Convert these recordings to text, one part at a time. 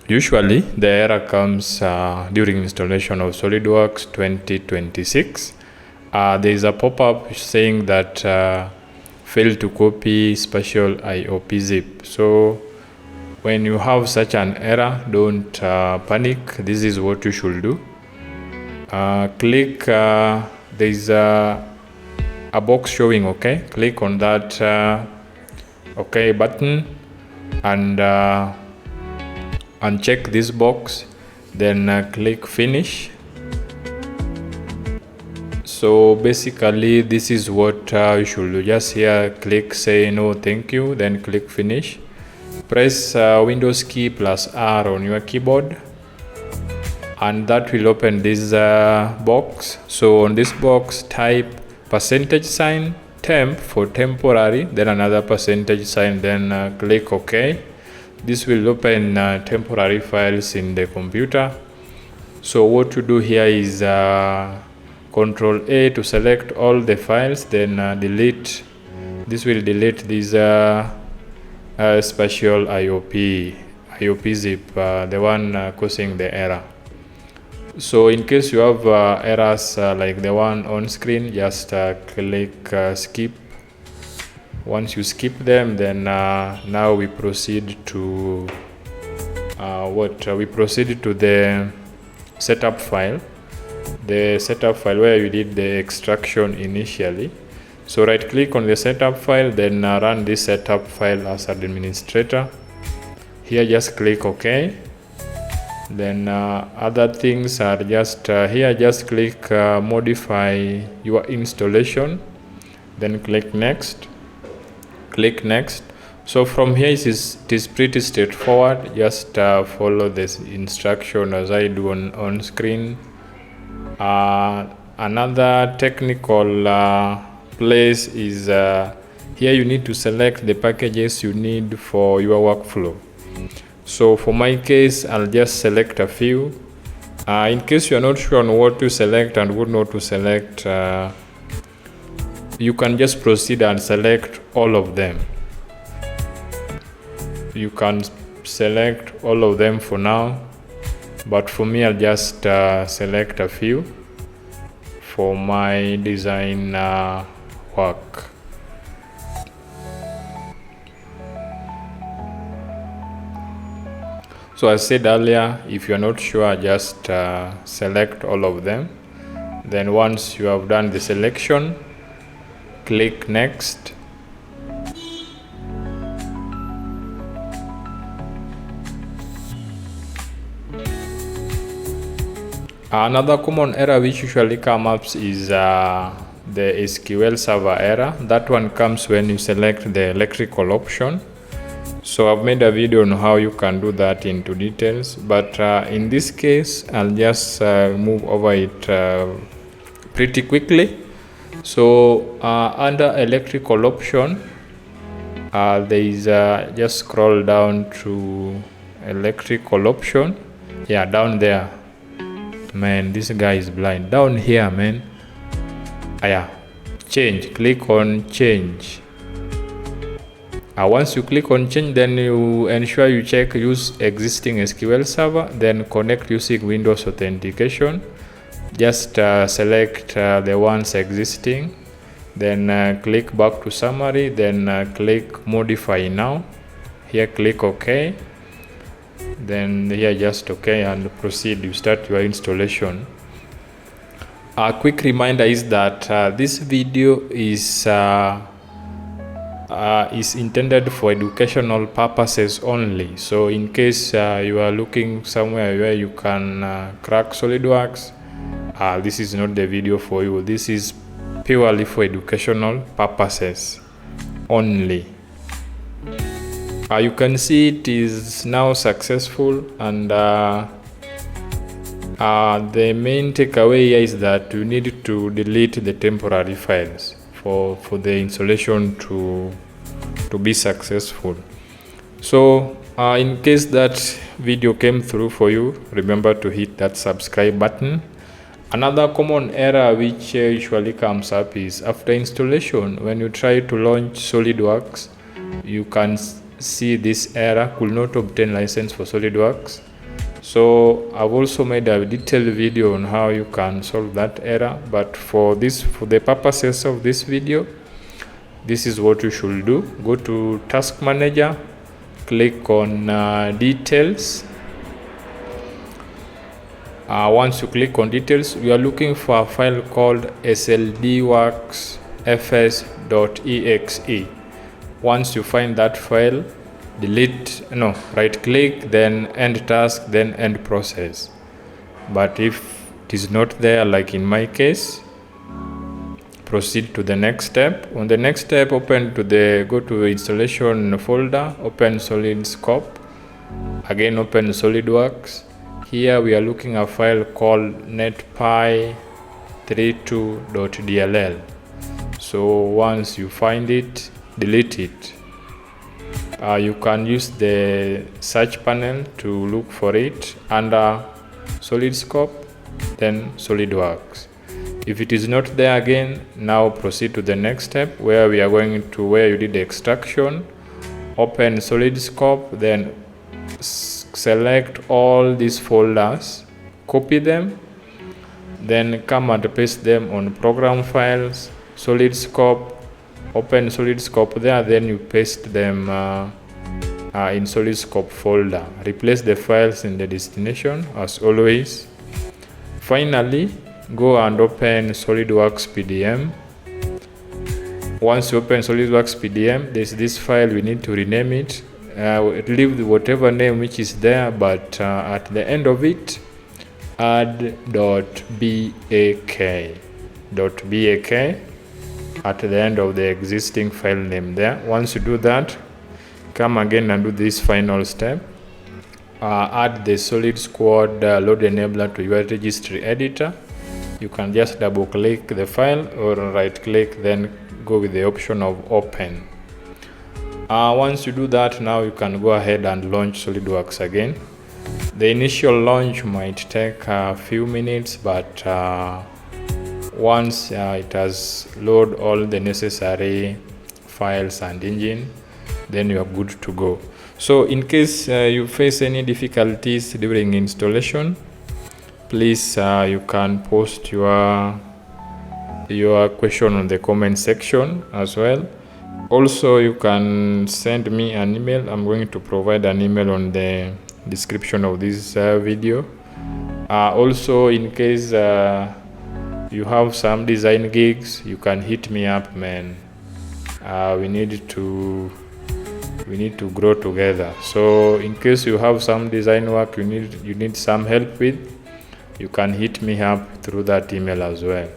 Usually the error comes during installation of SolidWorks 2026. There is a pop-up saying that failed to copy Spatial IOP zip. So when you have such an error, don't panic. This is what you should do. Click, there is a box showing OK. Click on that OK button and uncheck this box, then click finish. So basically this is what you should do. Just here click say no thank you, then click finish. Press Windows key plus R on your keyboard and that will open this box. So on this box type %sign temp for temporary, then another %sign, then click OK. This will open temporary files in the computer. So what to do here is Control A to select all the files, then delete. This will delete this Spatial IOP zip, the one causing the error. So in case you have errors like the one on screen, just click skip. Once you skip them, then now we proceed to the setup file. The setup file where you did the extraction initially. So right click on the setup file, then run this setup file as administrator. Here just click OK. Then other things are just here, just click modify your installation, then click next. Click next. So from here it is pretty straightforward. Just follow this instruction as I do on screen. Another technical place is here you need to select the packages you need for your workflow. So for my case, I'll just select a few. In case you are not sure on what to select and what not to select, you can just proceed and select all of them. You can select all of them for now, but for me I'll just select a few for my design work. So as I said earlier, if you're not sure, just select all of them. Then once you have done the selection, click next. Another common error which usually comes up is the SQL server error. That one comes when you select the electrical option. So I've made a video on how you can do that into details, but in this case I'll just move over it pretty quickly. So under electrical option, there is just scroll down to electrical option. Yeah, down there. Man, this guy is blind. Down here, man. Yeah, change. Click on change. Once you click on change, then you ensure you check use existing SQL server, then connect using Windows authentication. Just select the ones existing, then click back to summary, then click modify now. Here click OK. Then here just OK and proceed. You start your installation. A quick reminder is that this video is intended for educational purposes only. So in case you are looking somewhere where you can crack SolidWorks, this is not the video for you. This is purely for educational purposes only. You can see it is now successful, and the main takeaway here is that you need to delete the temporary files for the installation to be successful. So in case that video came through for you, remember to hit that subscribe button. Another common error which usually comes up is after installation, when you try to launch SolidWorks, you can see this error: could not obtain license for SolidWorks. So I've also made a detailed video on how you can solve that error, but for the purposes of this video, this is what you should do. Go to Task Manager, click on Details. Once you click on Details, we are looking for a file called SolidWorks.fs.exe. Once you find that file, right click, then end task, then end process. But if it is not there, like in my case, proceed to the next step. On the next step, go to installation folder, open SolidScope, again open SolidWorks. Here we are looking at a file called netpy32.dll. So once you find it, delete it. You can use the search panel to look for it under SolidScope, then SolidWorks. If it is not there again, now proceed to the next step where we are going to where you did the extraction. Open SolidScope, then select all these folders, copy them, then come and paste them on program files, SolidScope. Open SolidScope there, then you paste them in SolidScope folder. Replace the files in the destination as always. Finally, go and open SolidWorks PDM. Once you open SolidWorks PDM, there's this file, we need to rename it. Leave whatever name which is there, but at the end of it, add .bak at the end of the existing file name there. Once you do that, come again and do this final step. Add the Solid Squad load enabler to your registry editor. You can just double click the file or right click, then go with the option of open. Once you do that, now you can go ahead and launch SolidWorks again. The initial launch might take a few minutes, but once it has loaded all the necessary files and engine, then you are good to go. So in case you face any difficulties during installation, please you can post your question on the comment section as well. Also, you can send me an email. I'm going to provide an email on the description of this video. Also, in case you have some design gigs, you can hit me up, man. We need to grow together. So in case you have some design work you need some help with, you can hit me up through that email as well.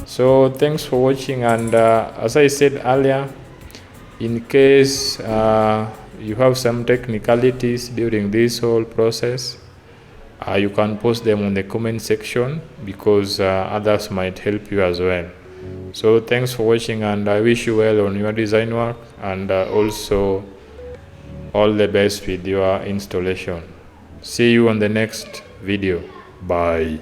So thanks for watching, and as I said earlier, in case you have some technicalities during this whole process, you can post them on the comment section, because others might help you as well. So thanks for watching, and I wish you well on your design work, and also all the best with your installation. See you on the next video. Bye.